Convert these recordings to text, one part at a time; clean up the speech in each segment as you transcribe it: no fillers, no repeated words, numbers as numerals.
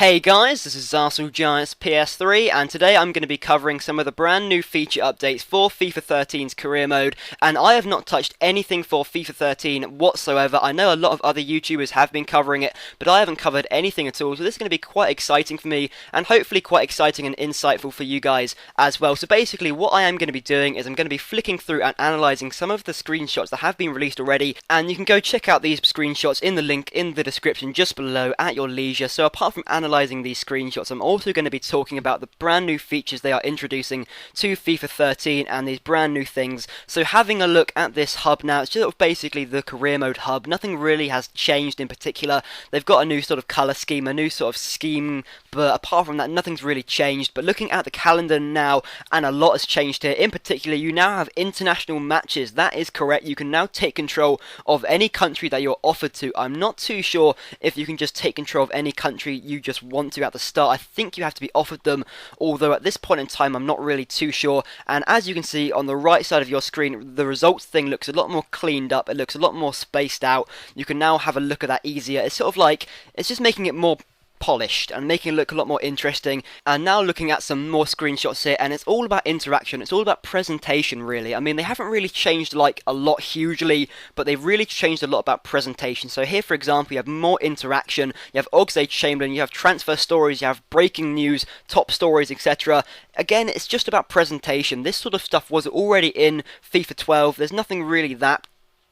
Hey guys, this is Arsenal Giants PS3, and today I'm going to be covering some of the brand new feature updates for FIFA 13's career mode, and I have not touched anything for FIFA 13 whatsoever. I know a lot of other YouTubers have been covering it, but I haven't covered anything at all, so this is going to be quite exciting for me, and hopefully quite exciting and insightful for you guys as well. So basically what I am going to be doing is I'm going to be flicking through and analysing some of the screenshots that have been released already, and you can go check out these screenshots in the link in the description just below at your leisure. So apart from analysing these screenshots, I'm also going to be talking about the brand new features they are introducing to FIFA 13 and these brand new things. So having a look at this hub now, it's just basically the career mode hub. Nothing really has changed in particular. They've got a new sort of colour scheme, a new sort of scheme, but apart from that, nothing's really changed. But looking at the calendar now, and a lot has changed here. In particular, you now have international matches. That is correct. You can now take control of any country that you're offered to. I'm not too sure if you can just take control of any country you just want to at the start. I think you have to be offered them, although at this point in time I'm not really too sure. And as you can see on the right side of your screen, the results thing looks a lot more cleaned up. It looks a lot more spaced out. You can now have a look at that easier. It's sort of like, it's just making it more polished and making it look a lot more interesting. And now looking at some more screenshots here, and it's all about interaction, it's all about presentation really. I mean, they haven't really changed like a lot hugely, but they've really changed a lot about presentation. So here for example, you have more interaction, you have Oxlade-Chamberlain, you have transfer stories, you have breaking news, top stories, etc. Again, it's just about presentation. This sort of stuff was already in FIFA 12, there's nothing really that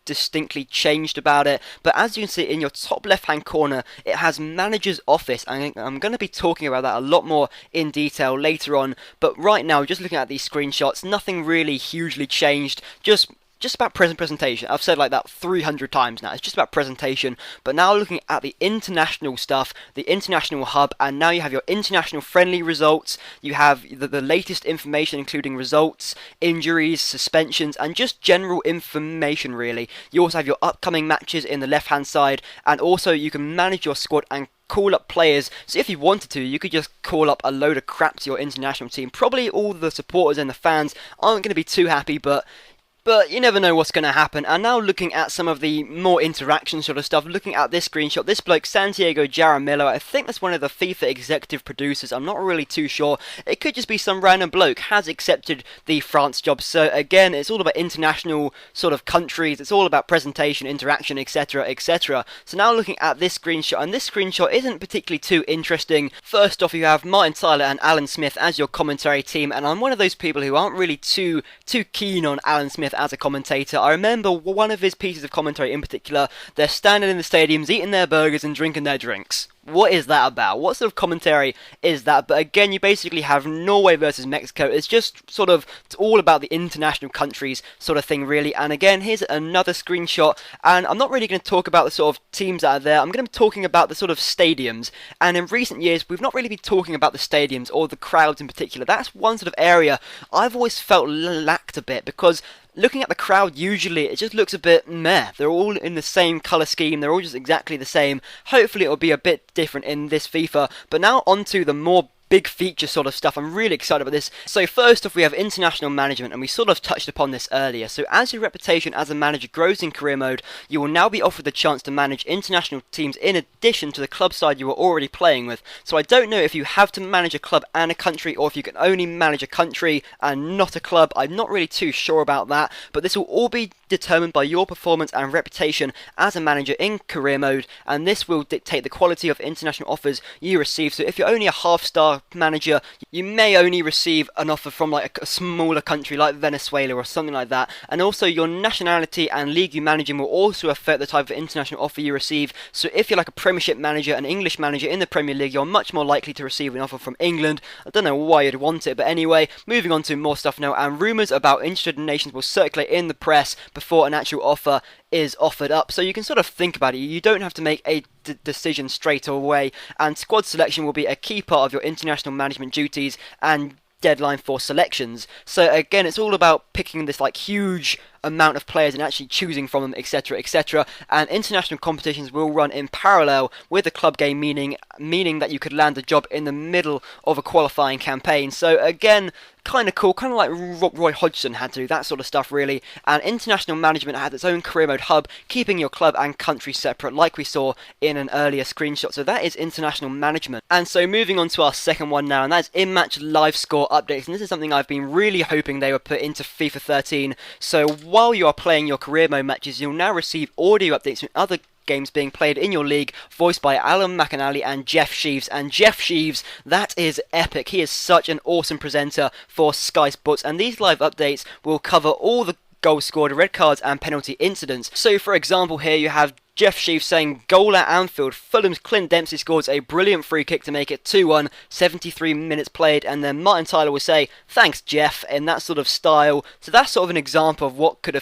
distinctly changed about it, but as you can see in your top left hand corner, it has manager's office, and I'm going to be talking about that a lot more in detail later on. But right now, just looking at these screenshots, nothing really hugely changed, just about presentation. I've said like that 300 times now. It's just about presentation. But now looking at the international stuff, the international hub, and now you have your international friendly results. You have the latest information, including results, injuries, suspensions, and just general information really. You also have your upcoming matches in the left hand side, and also you can manage your squad and call up players. So if you wanted to, you could just call up a load of crap to your international team. Probably all the supporters and the fans aren't going to be too happy, but you never know what's going to happen. And now looking at some of the more interaction sort of stuff, looking at this screenshot, this bloke, Santiago Jaramillo, I think that's one of the FIFA executive producers, I'm not really too sure. It could just be some random bloke, has accepted the France job. So again, it's all about international sort of countries, it's all about presentation, interaction, etc, etc. So now looking at this screenshot, and this screenshot isn't particularly too interesting. First off, you have Martin Tyler and Alan Smith as your commentary team, and I'm one of those people who aren't really too keen on Alan Smith as a commentator. I remember one of his pieces of commentary in particular, they're standing in the stadiums eating their burgers and drinking their drinks. What is that about? What sort of commentary is that? But again, you basically have Norway versus Mexico. It's just sort of, it's all about the international countries sort of thing really. And again, here's another screenshot, and I'm not really going to talk about the sort of teams that are there. I'm going to be talking about the sort of stadiums. And in recent years, we've not really been talking about the stadiums or the crowds in particular. That's one sort of area I've always felt lacked a bit, because looking at the crowd, usually it just looks a bit meh. They're all in the same colour scheme, they're all just exactly the same. Hopefully it'll be a bit different in this FIFA. But now onto the more big feature sort of stuff. I'm really excited about this. So first off, we have international management, and we sort of touched upon this earlier. So as your reputation as a manager grows in career mode, you will now be offered the chance to manage international teams in addition to the club side you are already playing with. So I don't know if you have to manage a club and a country, or if you can only manage a country and not a club. I'm not really too sure about that, but this will all be determined by your performance and reputation as a manager in career mode, and this will dictate the quality of international offers you receive. So if you're only a half-star manager, you may only receive an offer from like a smaller country like Venezuela or something like that. And also your nationality and league you manage in will also affect the type of international offer you receive. So if you're like a Premiership manager, an English manager in the Premier League, you're much more likely to receive an offer from England. I don't know why you'd want it, but anyway, moving on to more stuff now. And rumours about interested nations will circulate in the press before an actual offer is offered up. So you can sort of think about it. You don't have to make a decision straight away, and squad selection will be a key part of your international management duties and deadline for selections. So again, it's all about picking this like huge amount of players and actually choosing from them, etc, etc. And international competitions will run in parallel with the club game, meaning that you could land a job in the middle of a qualifying campaign. So again, kind of cool, kind of like Roy Hodgson had to do, that sort of stuff really. And international management had its own career mode hub, keeping your club and country separate, like we saw in an earlier screenshot. So that is international management. And so moving on to our second one now, and that's in-match live score updates. And this is something I've been really hoping they would put into FIFA 13. So while you are playing your career mode matches, you'll now receive audio updates from other games being played in your league, voiced by Alan McAnally and Jeff Sheaves. And Jeff Sheaves, that is epic. He is such an awesome presenter for Sky Sports, and these live updates will cover all the goals scored, red cards and penalty incidents. So for example here you have Jeff Sheaves saying, goal at Anfield, Fulham's Clint Dempsey scores a brilliant free kick to make it 2-1, 73 minutes played, and then Martin Tyler will say, thanks Jeff, in that sort of style. So that's sort of an example of what could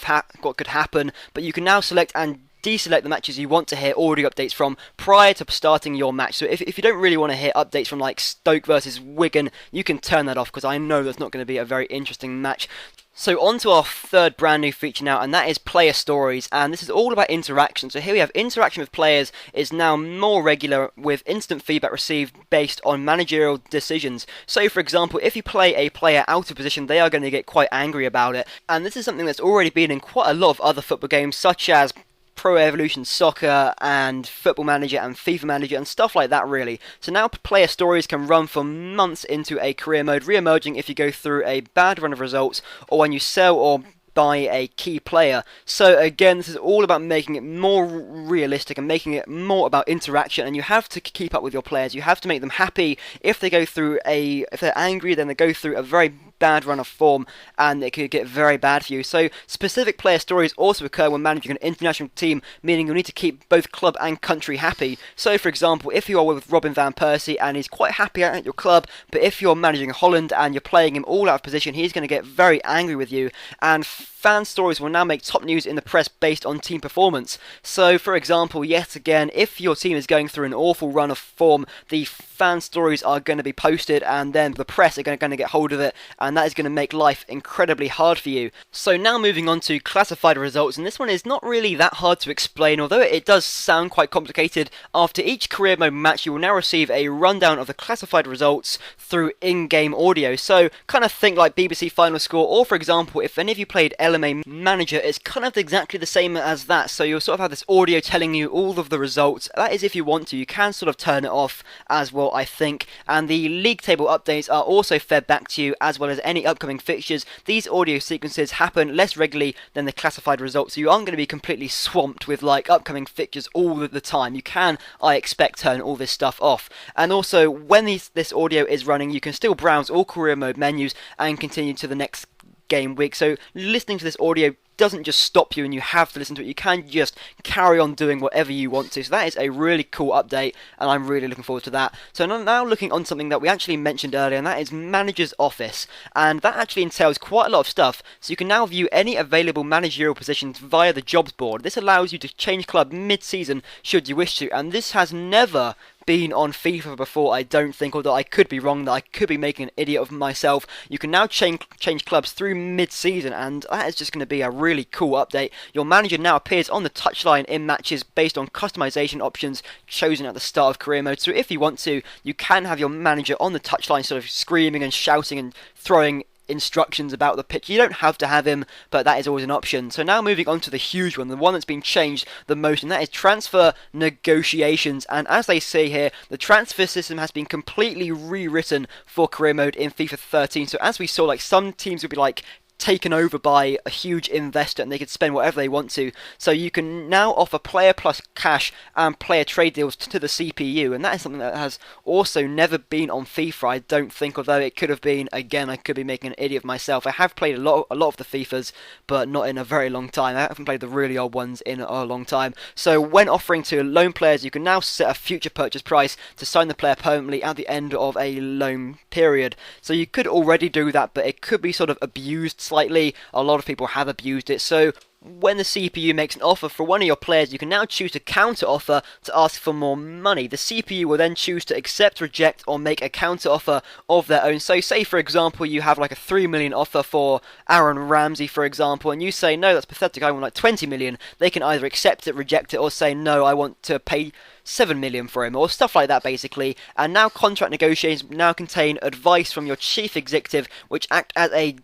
happen, but you can now select and deselect the matches you want to hear audio updates from prior to starting your match. So if you don't really want to hear updates from like Stoke versus Wigan, you can turn that off, because I know that's not going to be a very interesting match. So on to our third brand new feature now, and that is player stories, and this is all about interaction. So here we have interaction with players is now more regular, with instant feedback received based on managerial decisions. So for example, if you play a player out of position, they are going to get quite angry about it, and this is something that's already been in quite a lot of other football games, such as Pro Evolution Soccer and Football Manager and FIFA Manager and stuff like that really. So now player stories can run for months into a career mode, re-emerging if you go through a bad run of results or when you sell or buy a key player. So again, this is all about making it more realistic and making it more about interaction, and you have to keep up with your players. You have to make them happy. If they're angry, then they go through a very bad run of form, and it could get very bad for you. So specific player stories also occur when managing an international team, meaning you'll need to keep both club and country happy. So for example, if you are with Robin van Persie and he's quite happy at your club, but if you're managing Holland and you're playing him all out of position, he's going to get very angry with you. And fan stories will now make top news in the press based on team performance. So for example, yet again, if your team is going through an awful run of form, the fan stories are going to be posted, and then the press are going to get hold of it, and that is going to make life incredibly hard for you. So now moving on to classified results, and this one is not really that hard to explain, although it does sound quite complicated. After each career mode match, you will now receive a rundown of the classified results through in-game audio. So kind of think like BBC Final Score, or for example, if any of you played LMA Manager, it's kind of exactly the same as that. So you'll sort of have this audio telling you all of the results. That is if you want to. You can sort of turn it off as well, I think. And the league table updates are also fed back to you, as well as any upcoming fixtures. These audio sequences happen less regularly than the classified results, so you aren't going to be completely swamped with like upcoming fixtures all the time. You can, I expect, turn all this stuff off. And also, when this audio is running, you can still browse all career mode menus and continue to the next game week. So listening to this audio doesn't just stop you and you have to listen to it. You can just carry on doing whatever you want to. So that is a really cool update, and I'm really looking forward to that. So now looking on something that we actually mentioned earlier, and that is Manager's Office, and that actually entails quite a lot of stuff. So you can now view any available managerial positions via the jobs board. This allows you to change club mid-season should you wish to, and this has never been on FIFA before, I don't think, although I could be wrong, that I could be making an idiot of myself. You can now change clubs through mid-season, and that is just going to be a really cool update. Your manager now appears on the touchline in matches based on customization options chosen at the start of career mode. So if you want to, you can have your manager on the touchline sort of screaming and shouting and throwing instructions about the pitch. You don't have to have him, but that is always an option. So now moving on to the huge one, the one that's been changed the most, and that is transfer negotiations. And as they say here, the transfer system has been completely rewritten for career mode in FIFA 13. So as we saw, like some teams would be like taken over by a huge investor and they could spend whatever they want to. So you can now offer player plus cash and player trade deals to the CPU, and that is something that has also never been on FIFA, I don't think, although it could have been. Again, I could be making an idiot of myself. I have played a lot of the FIFAs, but not in a very long time. I haven't played the really old ones in a long time. So when offering to loan players, you can now set a future purchase price to sign the player permanently at the end of a loan period. So you could already do that, but it could be sort of abused slightly. A lot of people have abused it. So when the CPU makes an offer for one of your players, you can now choose to counter offer to ask for more money. The CPU will then choose to accept, reject, or make a counter offer of their own. So say for example you have like a 3 million offer for Aaron Ramsey, for example, and you say no, that's pathetic, I want like 20 million. They can either accept it, reject it, or say no, I want to pay 7 million for him, or stuff like that basically. And now contract negotiations now contain advice from your chief executive, which act as a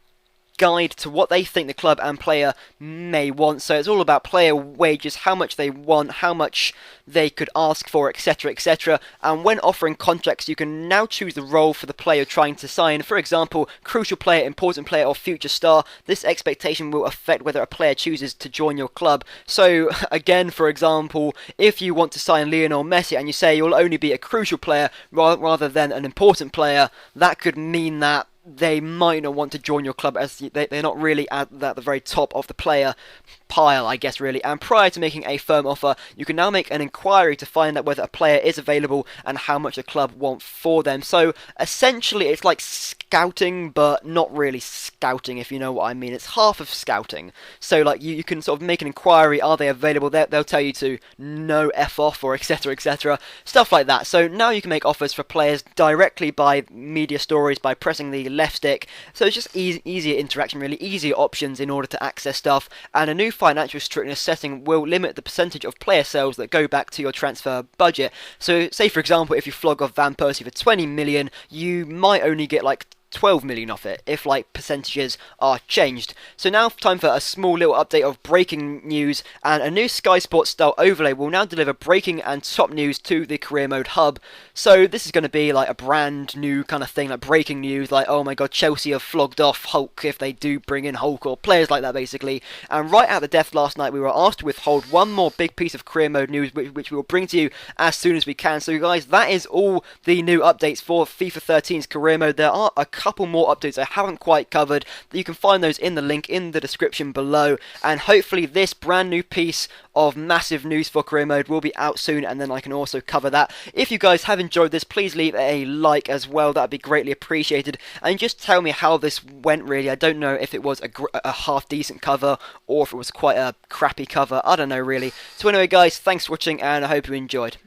guide to what they think the club and player may want. So it's all about player wages, how much they want, how much they could ask for, etc, etc. And when offering contracts, you can now choose the role for the player you're trying to sign. For example, crucial player, important player, or future star. This expectation will affect whether a player chooses to join your club. So again, for example, if you want to sign Lionel Messi and you say you'll only be a crucial player rather than an important player, that could mean that they might not want to join your club, as they're not really at the very top of the player pile, I guess, really. And prior to making a firm offer, you can now make an inquiry to find out whether a player is available and how much the club want for them. So essentially it's like scouting, but not really scouting, if you know what I mean. It's half of scouting. So like you can sort of make an inquiry, are they available? They'll tell you to no F off, or etc, etc, stuff like that. So now you can make offers for players directly by media stories, by pressing the left stick. So it's just easier interaction, really, easier options in order to access stuff. And a new financial strictness setting will limit the percentage of player sales that go back to your transfer budget. So say for example, if you flog off Van Persie for 20 million, you might only get like 12 million off it if like percentages are changed. So now time for a small little update of breaking news, and a new Sky Sports style overlay will now deliver breaking and top news to the career mode hub. So this is going to be like a brand new kind of thing, like breaking news, like oh my god, Chelsea have flogged off Hulk, if they do bring in Hulk, or players like that basically. And right at the death last night, we were asked to withhold one more big piece of career mode news, which we will bring to you as soon as we can. So guys, that is all the new updates for FIFA 13's career mode. There are a couple more updates I haven't quite covered. You can find those in the link in the description below, and hopefully this brand new piece of massive news for career mode will be out soon, and then I can also cover that. If you guys have enjoyed this, please leave a like as well, that'd be greatly appreciated, and just tell me how this went really. I don't know if it was a half decent cover or if it was quite a crappy cover, I don't know really. So anyway guys, thanks for watching and I hope you enjoyed.